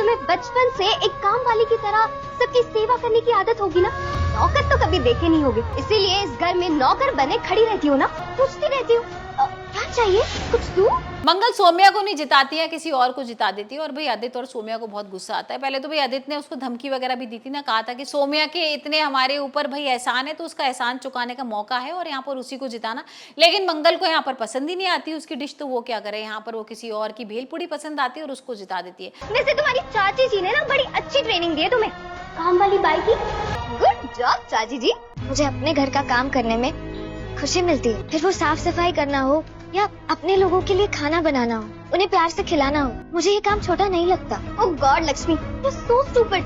तुम्हें बचपन से एक काम वाली की तरह सबकी सेवा करने की आदत होगी ना। नौकर तो कभी देखे नहीं होगे, इसीलिए इस घर में नौकर बने खड़ी रहती हो ना, पूछती रहती हो क्या चाहिए, कुछ दूं? मंगल सौम्या को नहीं जिताती है, किसी और को जिता देती है। और भाई आदित्य और सौम्या को बहुत गुस्सा आता है। पहले तो भाई आदित्य ने उसको धमकी वगैरह भी दी थी ना, कहा था कि सौम्या के इतने हमारे ऊपर भाई एहसान है तो उसका एहसान चुकाने का मौका है और यहाँ पर उसी को जिताना। लेकिन मंगल को यहाँ पर पसंद ही नहीं आती उसकी डिश, तो वो क्या करे, यहाँ पर वो किसी और की भेलपूरी पसंद आती है और उसको जिता देती है। वैसे तुम्हारी चाची जी ने ना बड़ी अच्छी ट्रेनिंग दी है तुम्हें काम वाली बाई की। गुड जॉब चाची जी। मुझे अपने घर का काम करने में खुशी मिलती है, फिर वो साफ सफाई करना हो या अपने लोगों के लिए खाना बनाना हो, उन्हें प्यार से खिलाना हो, मुझे ये काम छोटा नहीं लगता। Oh God Lakshmi, you so stupid.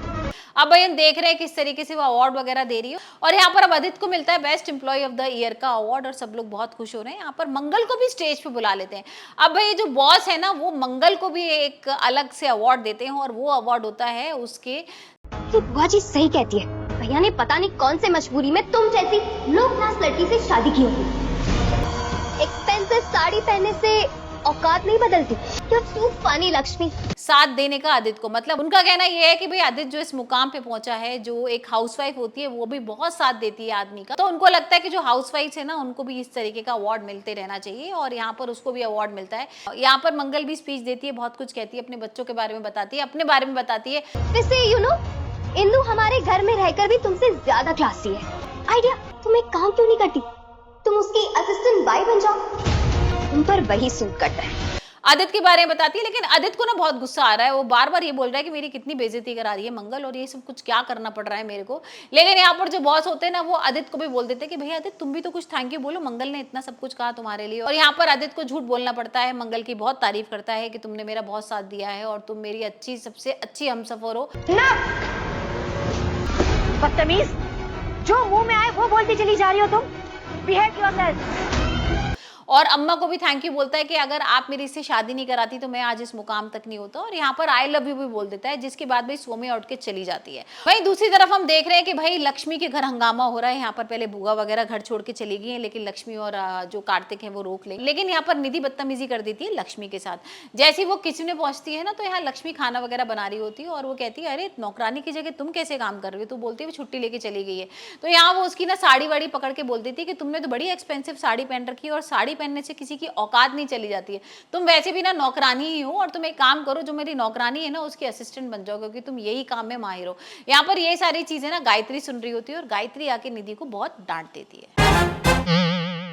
अब भाई हम देख रहे हैं किस तरीके से वो अवार्ड वगैरह दे रही है और यहाँ पर अब आदित्य को मिलता है best employee of the year का अवार्ड और सब लोग बहुत खुश हो रहे हैं। यहाँ पर मंगल को भी स्टेज पे बुला लेते हैं। अब भाई जो बॉस है ना वो मंगल को भी एक अलग से अवार्ड देते हैं और वो अवार्ड होता है उसके। बुआ जी सही कहती है, भैया ने पता नहीं कौन से मजबूरी में तुम जैसी लो क्लास लड़की से शादी की होगी। एक्सपेंसिव साड़ी पहनने से औकात नहीं बदलती। You're so funny Lakshmi. साथ देने का आदित्य को, मतलब उनका कहना ये है कि भाई आदित्य जो इस मुकाम पे पहुंचा है, जो एक हाउसवाइफ होती है वो भी बहुत साथ देती है आदमी का, तो उनको लगता है कि जो हाउसवाइफ है ना उनको भी इस तरीके का अवार्ड मिलते रहना चाहिए और यहाँ पर उसको भी अवार्ड मिलता है। यहाँ पर मंगल भी स्पीच देती है, बहुत कुछ कहती है, अपने बच्चों के बारे में बताती है, अपने बारे में बताती है। वैसे यू नो इंदु हमारे घर में रहकर भी तुमसे ज्यादा क्लासी है। आइडिया, तुम एक काम क्यों नहीं करती, तुम उसकी असिस्टेंट बाई बन जाओ, तुम पर वही सूट करता है। आदित्य के बारे में बताती है, लेकिन आदित्य को ना बहुत गुस्सा आ रहा है। वो बार बार ये बोल रहा है कि मेरी कितनी बेइज्जती करा रही है मंगल और ये सब कुछ क्या करना पड़ रहा है मेरे को। लेकिन यहाँ पर जो बॉस होते हैं ना वो आदित्य को भी बोल देते हैं कि भैया आदित्य तुम भी तो कुछ थैंक यू बोलो, मंगल ने इतना सब कुछ कहा तुम्हारे लिए। और यहाँ पर आदित्य को झूठ बोलना पड़ता है, मंगल की बहुत तारीफ करता है कि तुमने मेरा बहुत साथ दिया है और तुम मेरी अच्छी सबसे अच्छी हमसफर हो। बदतमीज, जो मुंह में आए वो बोलती चली जा रही हो तुम। Behave yourself. और अम्मा को भी थैंक यू बोलता है कि अगर आप मेरी इससे शादी नहीं कराती तो मैं आज इस मुकाम तक नहीं होता। और यहाँ पर आई लव यू भी बोल देता है, जिसके बाद भाई सौम्या उठ के चली जाती है। वहीं दूसरी तरफ हम देख रहे हैं कि भाई लक्ष्मी के घर हंगामा हो रहा है। यहाँ पर पहले बुआ वगैरह घर छोड़ के चली गई है, लेकिन लक्ष्मी और जो कार्तिक है वो रोक लेंगे। लेकिन यहाँ पर निधि बदतमीजी कर देती है लक्ष्मी के साथ। जैसे वो किचन में पहुंचती है ना तो यहाँ लक्ष्मी खाना वगैरह बना रही होती है और वो कहती है अरे नौकरानी की जगह तुम कैसे काम कर रही हो, तो बोलती है वो छुट्टी लेके चली गई है। तो यहाँ वो उसकी ना साड़ी वाड़ी पकड़ के बोल देती है कि तुमने तो बड़ी एक्सपेंसिव साड़ी पहन रखी है और साड़ी पहनने से किसी की औकात नहीं चली जाती है, तुम वैसे भी ना नौकरानी ही हो और तुम एक काम करो, जो मेरी नौकरानी है ना उसकी असिस्टेंट बन जाओ क्योंकि तुम यही काम में माहिर हो। यहाँ पर ये सारी चीजें ना गायत्री सुन रही होती है और गायत्री आके निधि को बहुत डांट देती है।